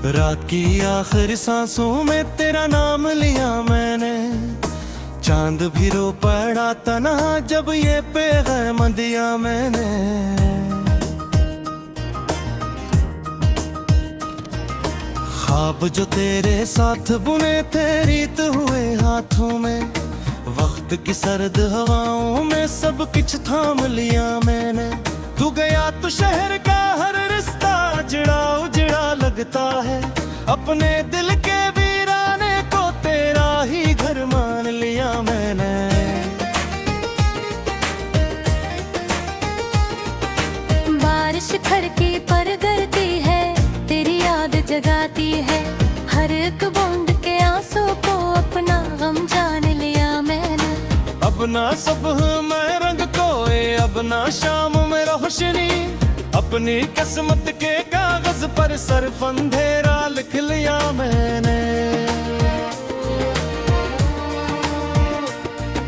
रात की आखिरी सांसों में तेरा नाम लिया मैंने। चांद भी रो पड़ा तन्हा जब ये पैगाम दिया मैंने। ख्वाब जो तेरे साथ बुने थे रीत हुए हाथों में। वक्त की सर्द हवाओं में सब कुछ थाम लिया मैंने। तू गया तो शहर का हर रिश्ता उजड़ा उजड़ा लगता है। अपने दिल के वीराने को तेरा ही घर मान लिया मैंने। बारिश खड़की पर गिरती है, तेरी याद जगाती है। हर एक बूंद के आंसू को अपना गम जान लिया मैंने। अब ना सुबह में रंग कोए, अब ना शाम में रोशनी। अपनी किस्मत के कागज पर सिर्फ अंधेरा लिख लिया मैंने।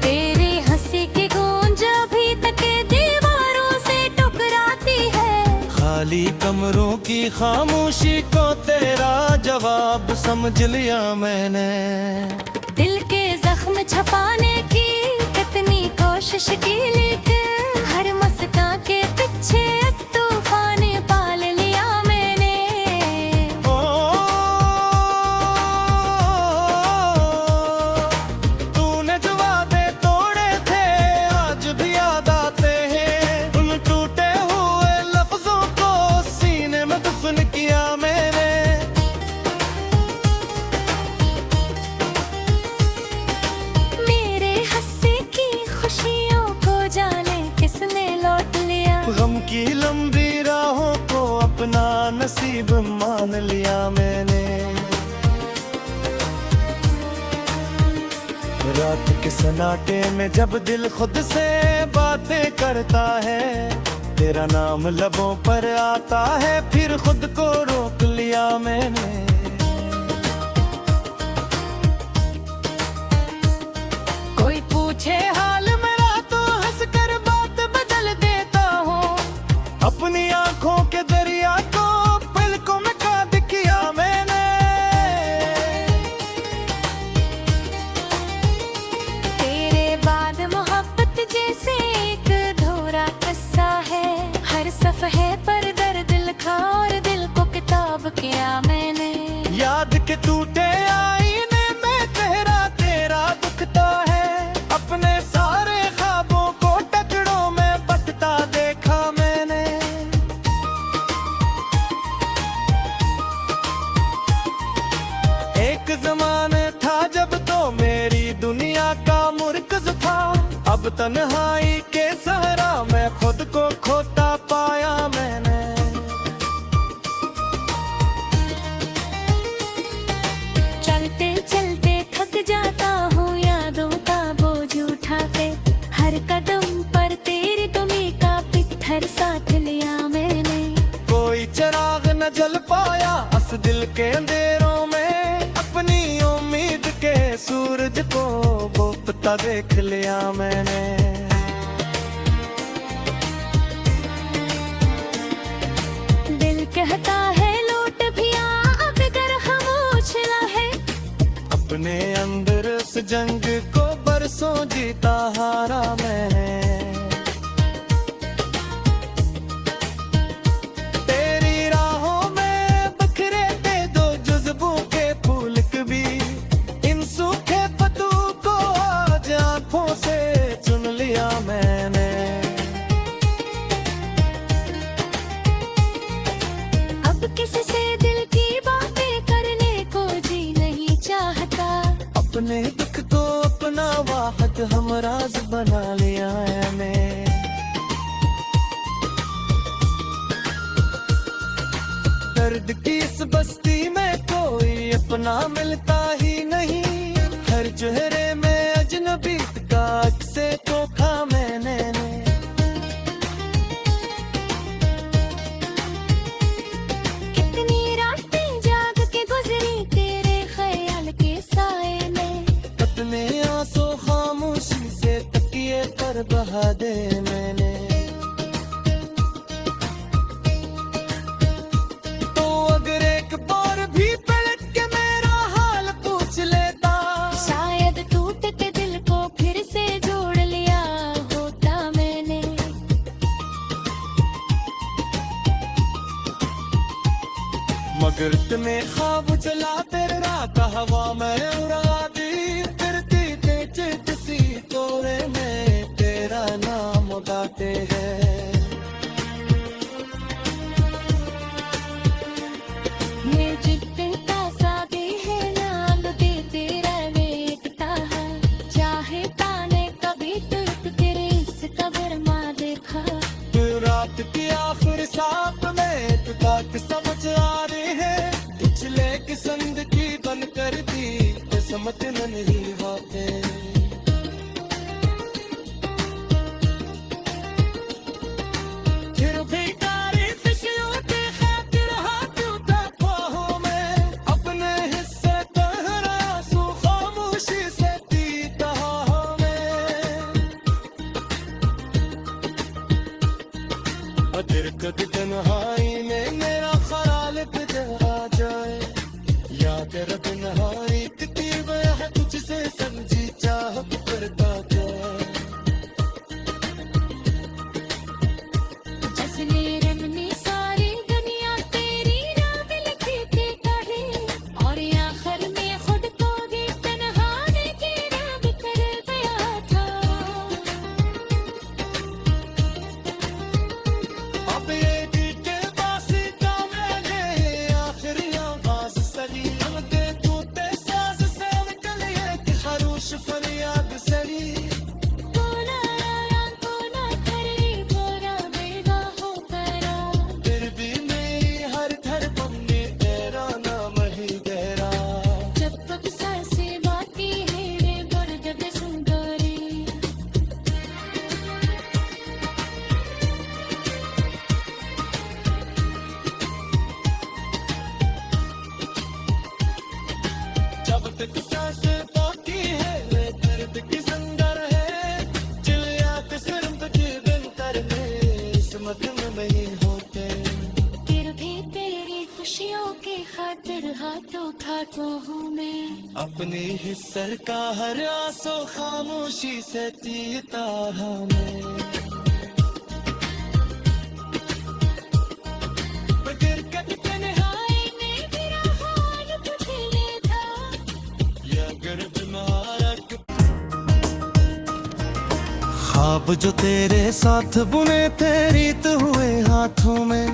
तेरी हंसी की गूंज अभी तक दीवारों से टकराती है। खाली कमरों की खामोशी को तेरा जवाब समझ लिया मैंने। दिल के जख्म छपाने की कितनी कोशिश की, लेकिन हर मुस्कान के पीछे एक तूफान पाल लिया मैंने। ओ, तूने जो वादे तोड़े थे आज भी याद आते हैं। उन टूटे हुए लफ्जों को सीने में दफन किया मैंने। मेरे हंसी की खुशियों को जाने किसने लौट लिया। गम की लंबी राहों को अपना नसीब मान लिया मैंने। रात के सन्नाटे में जब दिल खुद से बातें करता है। तेरा नाम लबों पर आता है, फिर खुद को रोक लिया मैंने। कोई पूछे हाल मेरा तो हंस कर बात बदल देता हूँ। अपनी आंखों के दरिया को पलकों में कैद किया मैंने। तेरे बाद मोहब्बत जैसे एक अधूरा किस्सा है। हर सफ़हे पर दर्द लिखा और दिल को किताब किया मैंने। याद के टूटे आईने में तेरा तेरा दुखता है। अपने सारे ख्वाबों को टुकड़ों में बंटता देखा मैंने। एक ज़माने था जब तो मेरी दुनिया का मुर्कज़ था। अब तन्हाई के सहारा मैं खुद को खोता पाया मैंने। चलते चलते थक जाता हूँ यादों का बोझ उठा के। हर कदम पर तेरी तुम्हीं का पत्थर साथ लिया मैंने। कोई चिराग न जल पाया अस दिल के अंधेरों में। अपनी उम्मीद के सूरज को बुझता देख लिया मैंने। दिल कहता है लौट भी आ, अगर खामोश है। अपने अंदर उस जंग को बरसों जीता हारा मैंने। तेरी राहों में बिखरे थे दो जुज़्बों के फूल कभी। इन सूखे पत्तों को आज आंखों से चुन लिया मैंने। अब किसी से दिल की बातें करने को जी नहीं चाहता। अपने दुख को अपना वाहद हमराज बना लिया है मैं। दर्द की इस बस्ती में कोई अपना मिलता ही नहीं। हर चेहरे में अजनबी का अक्से धोखा मैंने। कितनी रातें जाग के गुजरी तेरे ख्याल के साए में। अपने आंसू खामोशी से तकिए पर बहा दे मैंने। तो अगर एक बार भी रात में ख्वाब चला तेरे रात हवा में उड़ा दी फिरती चित सी तोरे में तेरा नाम गाते हैं ये जितना सादे है नाम दे तेरा वेटता है चाहे ताने कभी तुर्क तेरे इस कब्र माँ देखा तू रात की आखिर साथ में तू बात समझ आ रही है पिछले किस्म की बन कर दी ते समझ नहीं होते फिर भी तारीफ क्यों की खातिर हाथ उठा ख्वाहों में अपने हिस्से तहरा आंसू खामोशी से पीता हमें अगर कद तन्हाई में मेरा ख्याल तुझे आ जाए या तेरा तन्हाई कितनी वह तुझसे समझी चाह करता जाए जसने रमनी सारी दुनिया तेरी नाम लिखी थी कहे और आखिर में खुद को भी तन्हाने की राह कर गया था अब ये दिल के बासी का मैंने आखिरी आवाज सली दे तू ते साज से निकल ये कि खरोश फरियाद सली कोना आया कोना खरी बोरा बेगा हो करा फिर भी मेरी हर धड़कन में तेरा नाम ही गहरा जब तक सांसें बाकी है रे दर्द में सुंदरी जब तक सांसें बाकी है मैं दर्द की संगर है चिल्ला के सिर्फ तुझे बिन करने इस मत में नहीं होते फिर भी तेरी खुशियों की खातिर हाथों हाथों हूँ मैं अपनी हिस्सर का हर आंसू खामोशी से पीता हमें बगैर कद तन्हाई में मेरा हाल तुझे ये था या गर्द मारक ख्वाब जो तेरे साथ बुने थे रीत हुए हाथों में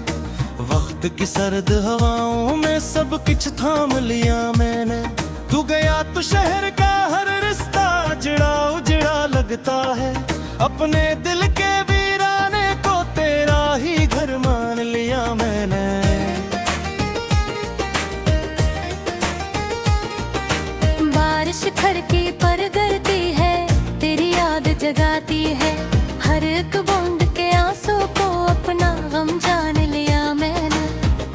वक्त की सर्द हवाओं में सब कुछ थाम लिया मैंने तू गया तो शहर का हर रिश्ता उजड़ा उजड़ा लगता है अपने दिल के वीराने को तेरा ही घर मान लिया मैंने बारिश घर की पर गिरती है तेरी याद जगाती है हर एक बूंद के आंसू को अपना गम जान लिया मैंने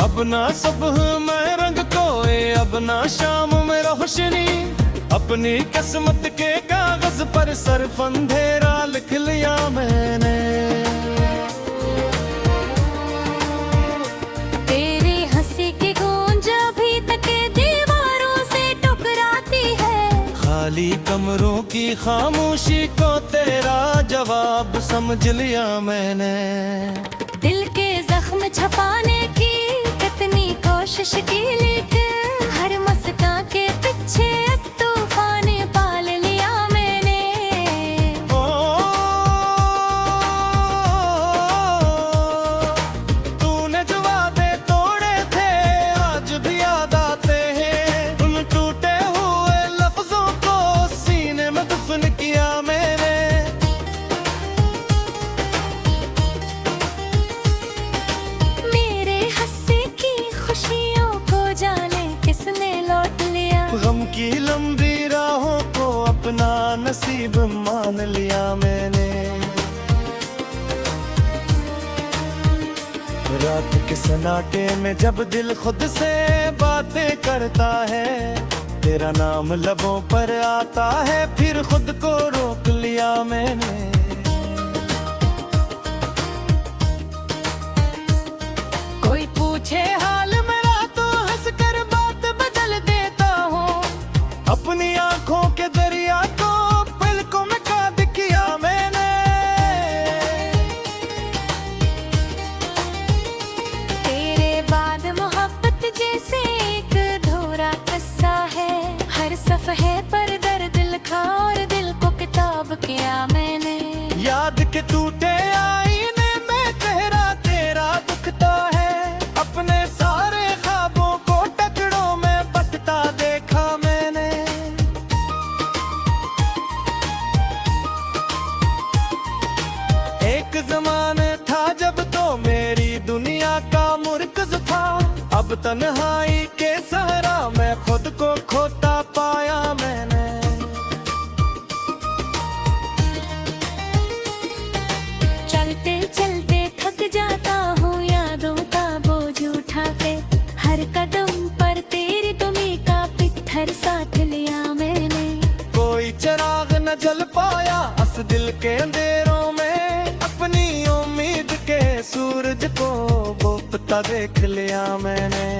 अब ना सुबह में रंग कोए अब ना शाम में रोशनी अपनी किस्मत के कागज पर सिर्फ अंधेरा लिख लिया मैंने तेरी हंसी की गूंज अभी तक दीवारों से टकराती है खाली कमरों की खामोशी को तेरा जवाब समझ लिया मैंने दिल के जख्म छपाने की कितनी कोशिश की लेकिन हर मस्का के पीछे एक तूफान पाल लिया मैंने ओ, तूने जो वादे तोड़े थे आज भी याद आते हैं उन टूटे हुए लफ्जों को सीने में दफन किया मैंने मेरे हंसी की खुशियों को जाने किसने लौट लिया गम की लंबी राहों को अपना नसीब मान लिया मैंने रात के सन्नाटे में जब दिल खुद से बातें करता है तेरा नाम लबों पर आता है फिर खुद को रोक लिया मैंने कोई पूछे हाल मेरा तो हंस कर बात बदल देता हूँ अपनी आंखों के दरिया को पलकों में कैद किया मैंने तेरे बाद मोहब्बत जैसे के टूटे आईने में तेरा तेरा दुखता है। अपने सारे ख्वाबों को टुकड़ों में बंटता देखा मैंने। एक ज़माने था जब तो मेरी दुनिया का मुर्कज़ था। अब तन्हाई के सहारा मैं खुद को खोता पाया मैंने। चलते चलते थक जाता हूँ यादों का बोझ उठा के। हर कदम पर तेरी तुम्हीं का पित्थर साथ लिया मैंने। कोई चिराग न जल पाया अस दिल के अंधेरों में। अपनी उम्मीद के सूरज को बुझता देख लिया मैंने।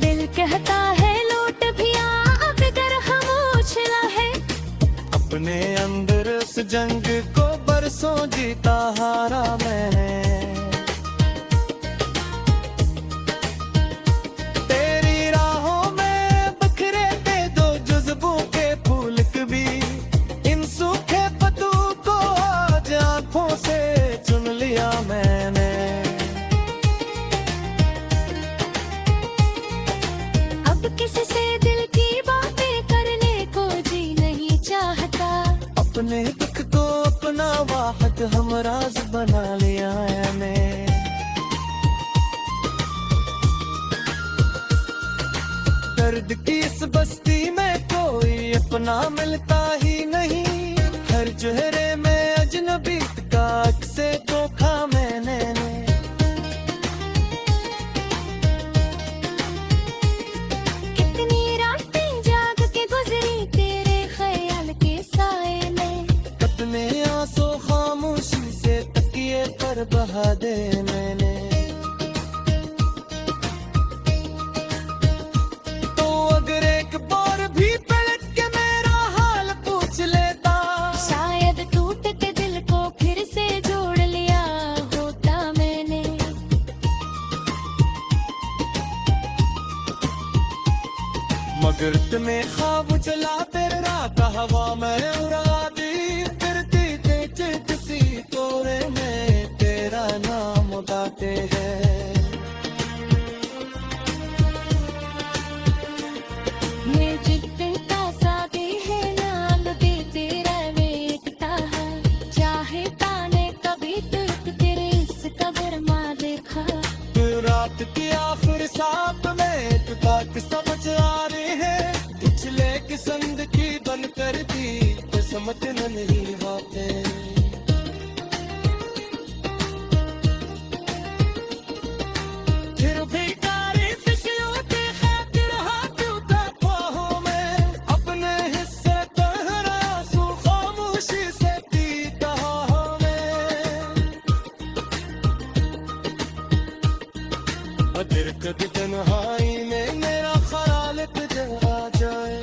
दिल कहता है लौट भी आ अब अगर खामोश रहे। अपने अंदर उस जंग को बरसों जीता हारा मैंने। तेरी राहों में बिखरे थे दो जुज़्बों के फूल कभी। इन सूखे पत्तों को आज आँखों से चुन लिया मैंने। अब किसी से दिल की बातें करने को जी नहीं चाहता। अपने दुख को अपना वाहद हमराज बना लिया है मैं। दर्द की इस बस्ती में कोई अपना मिलता ही नहीं। हर चेहरे में अजनबी का अक्से धोखा मैंने। कितनी रातें जाग के गुजरी तेरे ख्याल के साए में। अपने आंसू खामोशी से तकिए पर बहा दे मैंने। तो अगर एक बार भी पलट के मेरा हाल पूछ लेता। शायद टूटते दिल को फिर से जोड़ लिया होता मैंने। मगर तुम्हें ख्वाब चला तेरे रात हवा में उड़ा दी। फिरती तेज किसी तोरे में तेरा नाम गाते हैं। ये जिद्द का सादे है नाम दे तेरा वेटता है। चाहे ताने कभी तुर्क तेरे इस कदर माँ देखा। रात की आखिर सांप में एक बात समझ आ रही है। पिछले किस्म की बन कर दी तो समझ नहीं आते। फिर भी तारीफ की खातिर हाथ उठाता हूँ मैं। अपने हिस्से तहरा आंसू खामोशी से पीता हूँ मैं। अगर कभी तन्हाई में मेरा ख्याल तुझे आ जाए।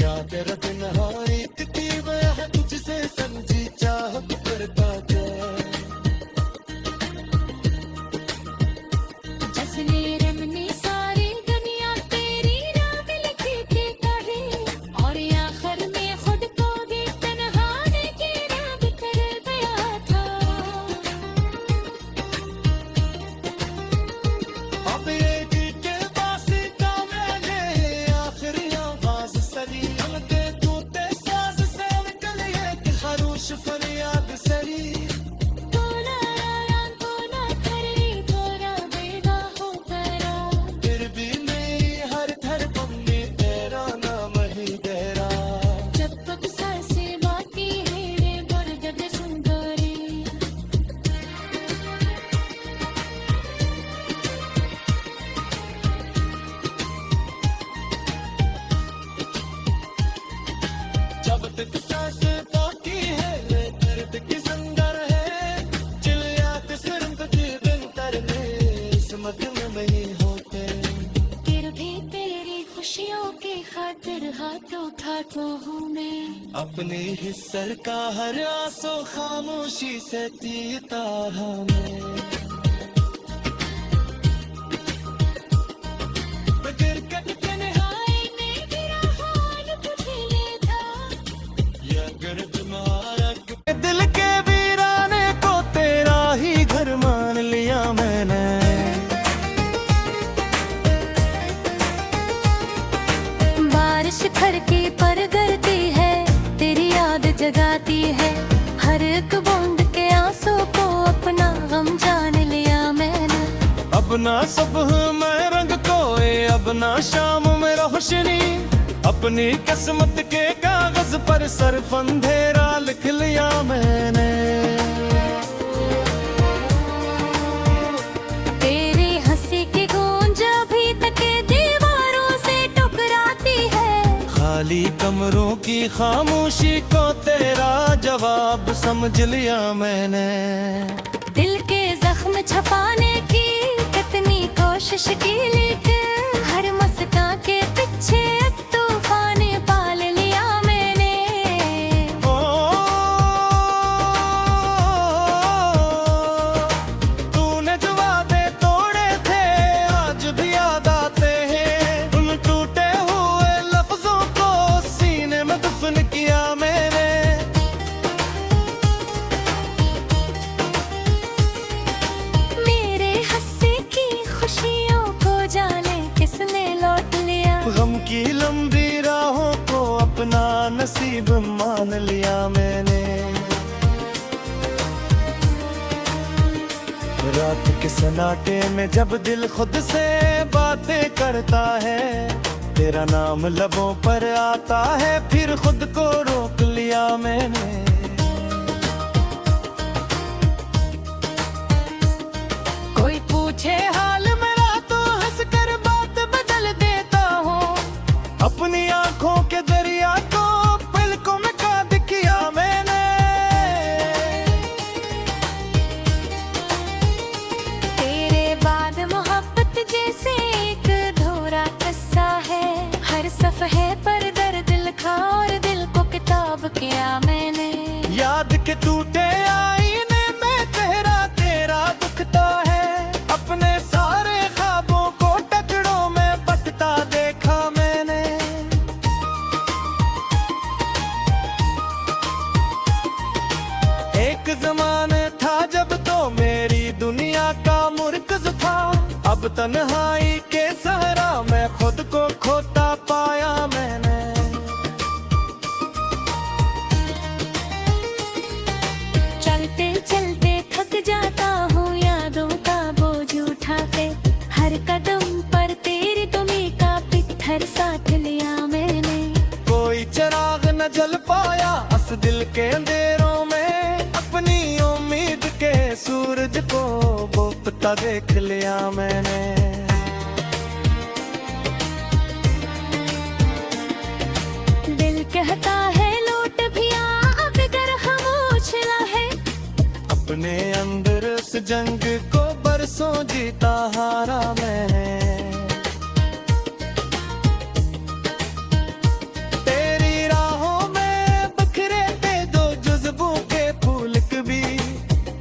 याद तेरा तन्हाई कितनी वह तुझसे समझी चाहत करता जाए। जसने रमनी सारी दुनिया तेरी नाम लिखी के कहे। और आखिर में खुद को भी तन्हाने के नाम कर गया था। अब ये दिल के बासी का मैंने आखिरी आवाज सरी। अलगे टूटे साज से निकल एक खरोश फरियाद सरी। तोला यार तोला खरी तोरा बेगा हो करा। फिर भी मेरी हर धड़कन में तेरा नाम ही गहरा। जब तक सांसें बाकी है रे बरगद सुंदरी। जब तक सांस बाकी है वे दर्द की संगर है। चिल्लात सिर्फ दिन तरने इस मगन में ही होते। फिर भी तेरी खुशियों की खातिर हाथ उठाता हूँ मैं। अपने हिस्सर का हर आंसू खामोशी से पीता हूँ मैं। बगैर कट के हाय मैं तेरा हाल तुझे ले शिखर की पर गिरती है, तेरी याद जगाती है। हर एक बूंद के आंसू को अपना गम जान लिया मैंने। अब ना सुबह में रंग कोए, अब ना शाम में रोशनी, अपनी किस्मत के कागज पर सिर्फ अंधेरा लिख लिया मैंने। तेरी हंसी की गूंज अभी तक दीवारों से टकराती है। खाली कमरों की खामोशी को तेरा जवाब समझ लिया मैंने। दिल के जख्म छपाने की कितनी कोशिश की, लेकिन हर मुस्कान के पीछे एक तूफान पाल लिया मैंने। ओ, तूने जो वादे तोड़े थे आज भी याद आते हैं। उन टूटे हुए लफ्जों को सीने में दफन किया मैंने। मेरे हंसी की खुशियों को जाने किसने लौट लिया। गम की लंबी राहों को अपना नसीब मान लिया मैंने। रात के सन्नाटे में जब दिल खुद से बातें करता है, तेरा नाम लबों पर आता है, फिर खुद को रोक लिया मैंने। कोई पूछे हाल मेरा तो हंसकर बात बदल देता हूँ। अपनी आंखों के दरिया को पलकों में कैद किया मैंने। तेरे बाद मोहब्बत जैसे एक अधूरा किस्सा है। हर सफ़हे पर दर्द लिखा और दिल को किताब किया मैंने। याद के टूटे आईने में तेरा तेरा दुखता है। अपने सारे ख्वाबों को टुकड़ों में बंटता देखा मैंने। एक ज़माने था जब तो मेरी दुनिया का मुर्कज़ था। अब तन्हाई के सहरा में खुद को खोता पाया मैंने। चलते चलते थक जाता हूँ यादों का बोझ उठा के। हर कदम पर तेरी तुम्हीं का पत्थर साथ लिया मैंने। कोई चिराग न जल पाया इस दिल के अंधेरों में। अपनी उम्मीद के सूरज को बुझता देख लिया मैंने। दिल कहता है लौट भी आ, अब अगर खामोश रहे। अपने अंदर उस जंग को बरसों जीता हारा मैंने। तेरी राहों में बिखरे थे दो जुज़्बों के फूल कभी।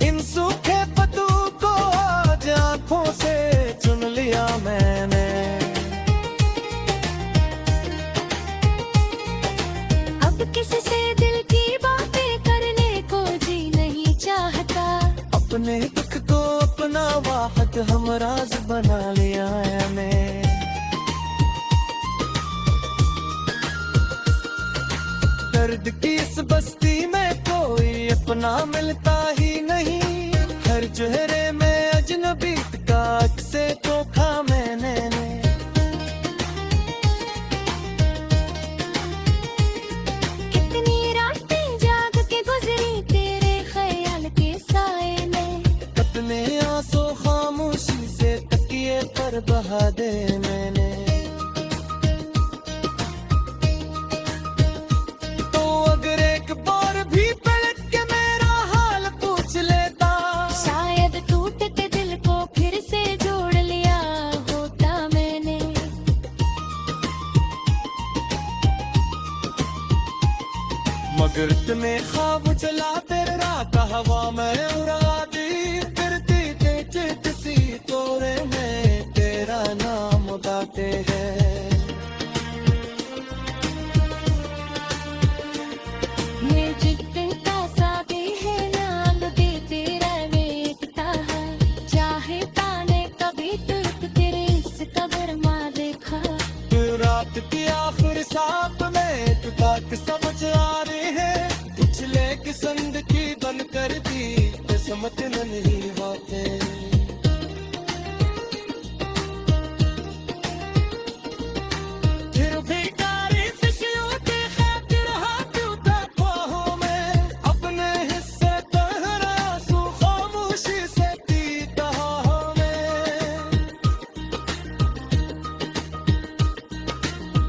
इन सूखे पत्तों को आज आंखों से चुन लिया मैंने। अब किसी से दिल की बातें करने को जी नहीं चाहता। अपने दुख को अपना वाहद हमराज बना लिया है मैं। दर्द की इस बस्ती में कोई अपना मिलता ही नहीं। हर चेहरे में अजनबी का अक्से चोखा मैंने। कितनी रातें जाग के गुजरी तेरे ख्याल के साए में। अपने आंसू खामोशी से तकिए पर बहा दे मैंने। तो अगर एक बार भी पलट के मेरा हाल पूछ लेता, शायद टूटते दिल को फिर से जोड़ लिया होता मैंने। मगर तुम्हें ख्वाब चला तेरे रात हवा में उड़ा दी। फिरती चित सी तोरे में तेरा नाम गाते हैं। ये जितना सादे है नाम दे तेरा वेटता है। चाहे ताने कभी तुर्क तेरे इस कबर माँ देखा। रात की आखिर सांप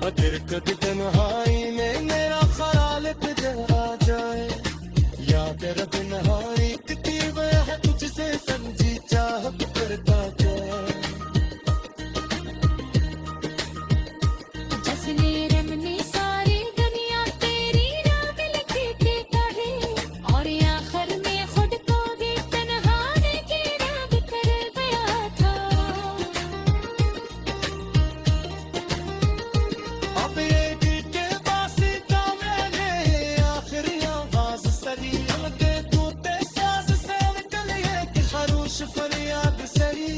अगर कभी तन्हाई में मेरा ख्याल तुझे आ जाए, याद तेरा तन्हाई कितनी वह है तुझसे समझी चाहत करता जाए। जसने रमनी सारी दुनिया तेरी नाम लिखे के कहे, और आखिर में खुद को भी तन्हाने की राह कर गया था। अब ये दिल के वास्ता मैंने आखिरी आवाज सरी, लगे तूते साज से निकल ये कि खरोश फरियाद सरी।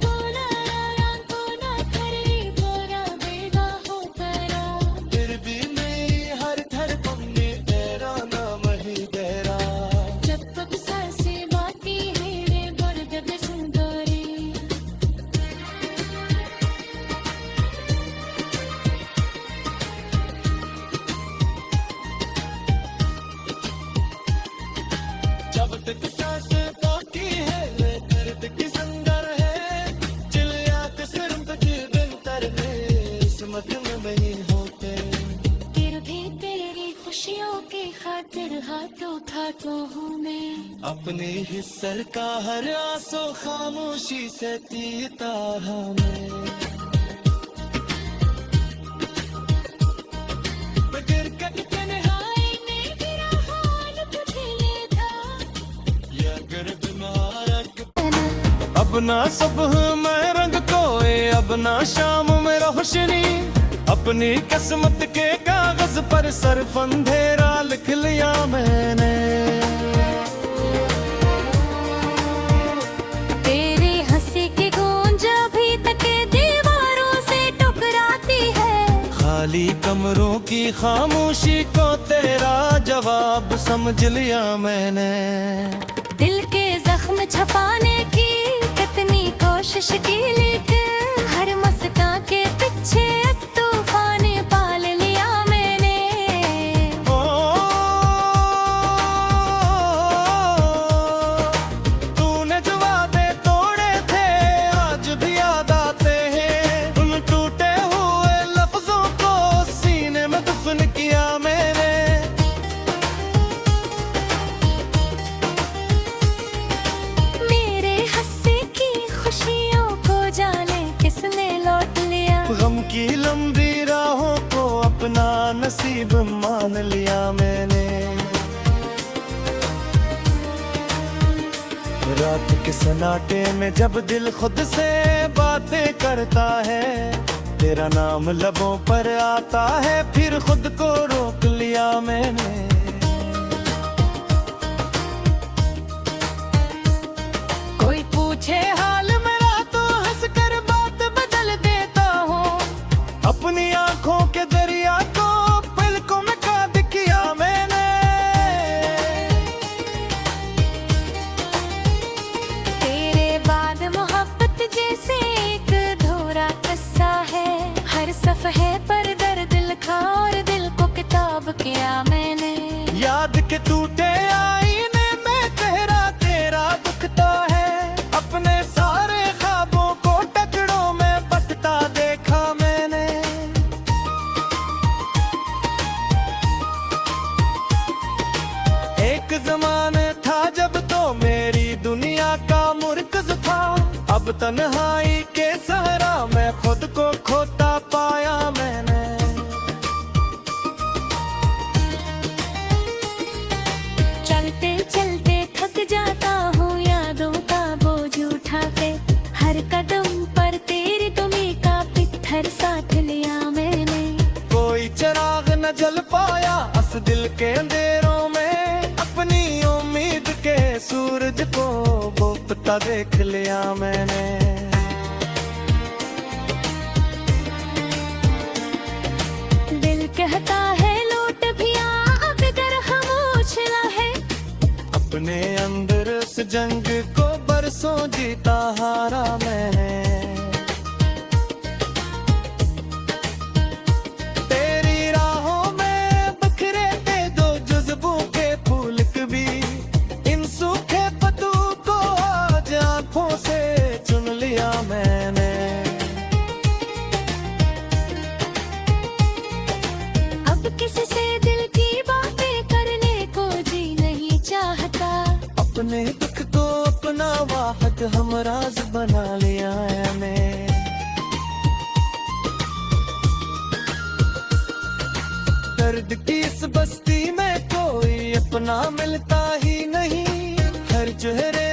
बोला यारां को ना करे, बोला बेगा हो करा, फिर भी मेरी हर धड़कन में तेरा नाम ही गहरा। जब तक सांसें बाकी है रे बरगद सुंदरी। जब तक सांसें बाकी है मैं दर्द की संगर है, चिल्ला के सिर तक बिंतर में किस्मत में नहीं होते। फिर भी तेरी खुशियों की खातिर हाथों खातों हूँ मैं। अपने हिस्सर का हर आंसू खामोशी से पीता रहा मैं। बगैर कट तन्हाई में मेरा हाल तुझे ले था, या अगर बीमारक अब ना सुबह में रंग कोए, अब ना शाम में रोशनी। अपनी किस्मत के कागज पर सिर्फ अंधेरा लिख लिया मैंने। तेरी हंसी की गूंज अभी तक दीवारों से टकराती है। खाली कमरों की खामोशी को तेरा जवाब समझ लिया मैंने। दिल के जख्म छपाने की कितनी कोशिश की, लेकिन हर मुस्कान के पीछे एक तूफान पाल लिया मैंने। ओ, तूने जो वादे तोड़े थे आज भी याद आते हैं, उन टूटे हुए लफ्जों को सीने में दफन किया मैंने। मेरे हंसी की खुशियों को जाने किसने लौट लिया। गम की लंबी राहों को अपना नसीब मान लिया मैंने। रात के सन्नाटे में जब दिल खुद से बातें करता है, तेरा नाम लबों पर आता है, फिर खुद को रोक लिया मैंने। कोई पूछे हाल मेरा तो हंस कर बात बदल देता हूँ। अपनी आंखों के दरिया को पलकों में कैद किया मैंने। तेरे बाद मोहब्बत जैसे एक अधूरा किस्सा है। हर सफ़हे पर दर्द लिखा और दिल को किताब किया मैंने। याद के टूटे आईने में चेहरा तेरा दुखता है, अपने सारे ख्वाबों को टुकड़ों में बंटता देखा मैंने। एक ज़माने था जब तो मेरी दुनिया का मुर्कज़ था, अब तन्हाई के सहरा में खुद को खोता पाया मैंने। चलते चलते थक जाता हूँ यादों का बोझ उठा के। हर कदम पर तेरी तुम्हीं का पत्थर साथ लिया मैंने। कोई चिराग न जल पाया अस दिल के अंधेरों में, अपनी उम्मीद के सूरज को बुझता देख लिया मैंने। दिल कहता है लौट भी आ, अगर खामोश है। अपने अंदर उस जंग को बरसों जीता हारा मैंने। तेरी राहों में बिखरे थे दो जज्बों के फूल कभी, इन सूखे पत्तों को आज आंखों से चुन लिया मैंने। किसी से दिल की बातें करने को जी नहीं चाहता। अपने दुख को अपना वाहद हमराज बना लिया है मैं। दर्द की इस बस्ती में कोई अपना मिलता ही नहीं, हर चेहरे